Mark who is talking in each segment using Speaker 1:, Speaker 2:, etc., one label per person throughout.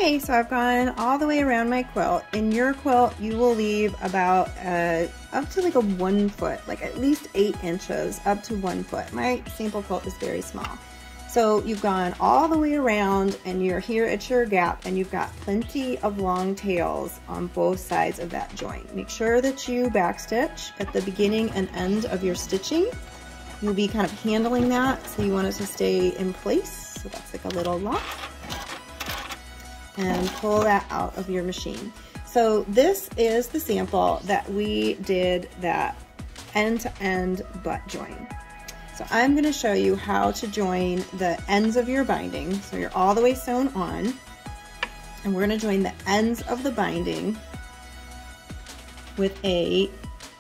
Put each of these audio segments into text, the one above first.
Speaker 1: Okay, so I've gone all the way around my quilt. In your quilt, you will leave about up to like a 1 foot, like at least 8 inches, up to 1 foot. My sample quilt is very small. So you've gone all the way around and you're here at your gap and you've got plenty of long tails on both sides of that joint. Make sure that you backstitch at the beginning and end of your stitching. You'll be kind of handling that, so you want it to stay in place. So that's like a little lock. And pull that out of your machine. So this is the sample that we did that end-to-end butt join. So I'm going to show you how to join the ends of your binding. So you're all the way sewn on, and we're going to join the ends of the binding with a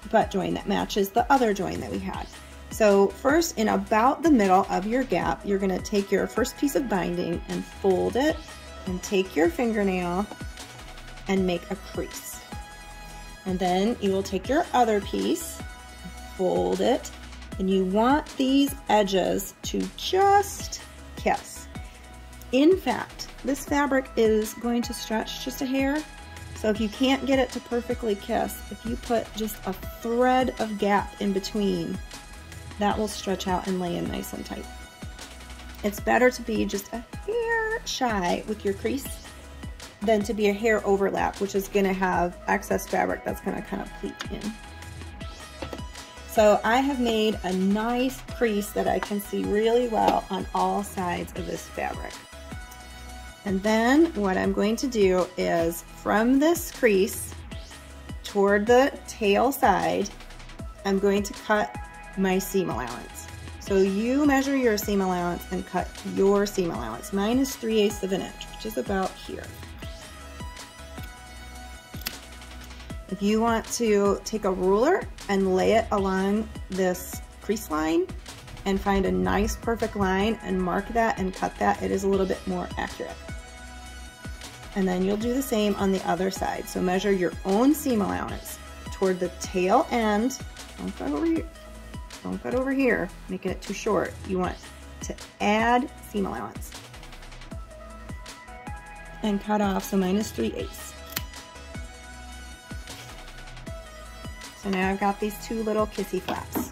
Speaker 1: butt join that matches the other join that we had. So first, in about the middle of your gap, you're going to take your first piece of binding and fold it, and take your fingernail and make a crease. And then you will take your other piece, fold it, and you want these edges to just kiss. In fact, this fabric is going to stretch just a hair, so if you can't get it to perfectly kiss, if you put just a thread of gap in between, that will stretch out and lay in nice and tight. It's better to be just a hair shy with your crease than to be a hair overlap, which is going to have excess fabric that's going to kind of pleat in. So I have made a nice crease that I can see really well on all sides of this fabric. And then what I'm going to do is from this crease toward the tail side, I'm going to cut my seam allowance. So you measure your seam allowance and cut your seam allowance. Mine is 3/8 of an inch, which is about here. If you want to take a ruler and lay it along this crease line and find a nice perfect line and mark that and cut that, it is a little bit more accurate. And then you'll do the same on the other side. So measure your own seam allowance toward the tail end. Don't cut over here. Don't cut over here, making it too short. You want to add seam allowance and cut off, so mine is 3/8. So now I've got these two little kissy flaps.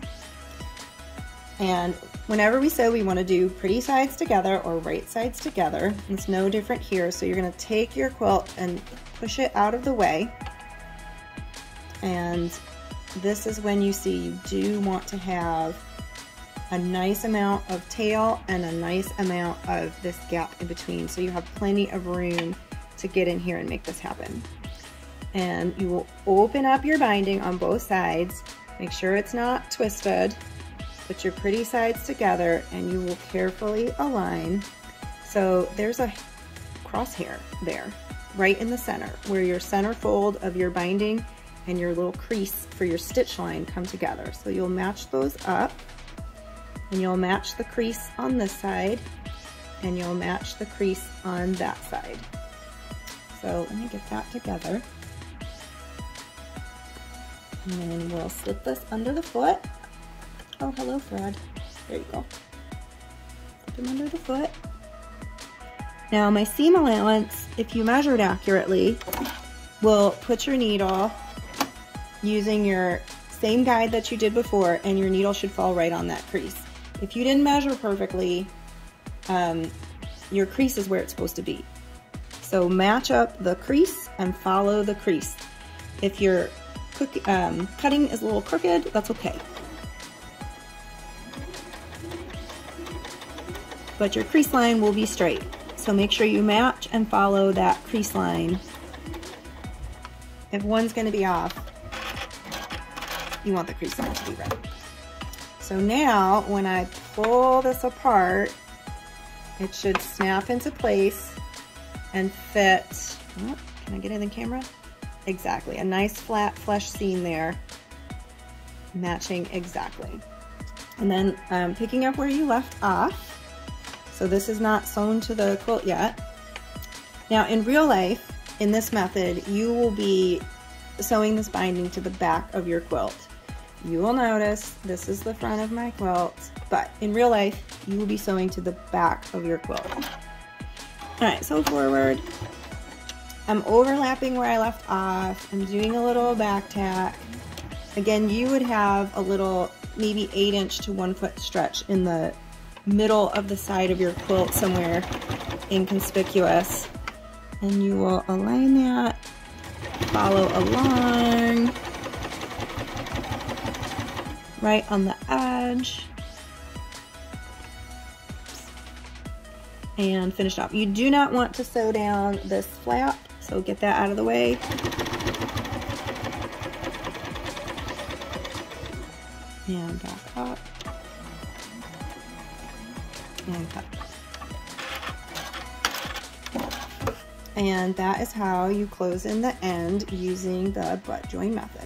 Speaker 1: And whenever we sew, we want to do pretty sides together or right sides together. It's no different here. So you're going to take your quilt and push it out of the way. And this is when you see you do want to have a nice amount of tail and a nice amount of this gap in between. So you have plenty of room to get in here and make this happen. And you will open up your binding on both sides. Make sure it's not twisted. Put your pretty sides together and you will carefully align. So there's a crosshair there, right in the center, where your center fold of your binding and your little crease for your stitch line come together. So you'll match those up, and you'll match the crease on this side, and you'll match the crease on that side. So let me get that together. And then we'll slip this under the foot. Oh, hello, Fred. There you go. Slip him under the foot. Now my seam allowance, if you measured accurately, will put your needle using your same guide that you did before, and your needle should fall right on that crease. If you didn't measure perfectly, your crease is where it's supposed to be. So match up the crease and follow the crease. If your cutting is a little crooked, that's okay. But your crease line will be straight. So make sure you match and follow that crease line. If one's going to be off, you want the crease line to be right. So now when I pull this apart, it should snap into place and fit. Oh, can I get in the camera? Exactly, a nice flat flush seam there, matching exactly. And then picking up where you left off. So this is not sewn to the quilt yet. Now in real life, in this method, you will be sewing this binding to the back of your quilt. You will notice this is the front of my quilt, but in real life, you will be sewing to the back of your quilt. All right, sew forward, I'm overlapping where I left off. I'm doing a little back tack. Again, you would have a little maybe 8" to 1 foot stretch in the middle of the side of your quilt somewhere inconspicuous. And you will align that, follow along, right on the edge, and finish off. You do not want to sew down this flap, so get that out of the way. And back up, and cut. And that is how you close in the end using the butt join method.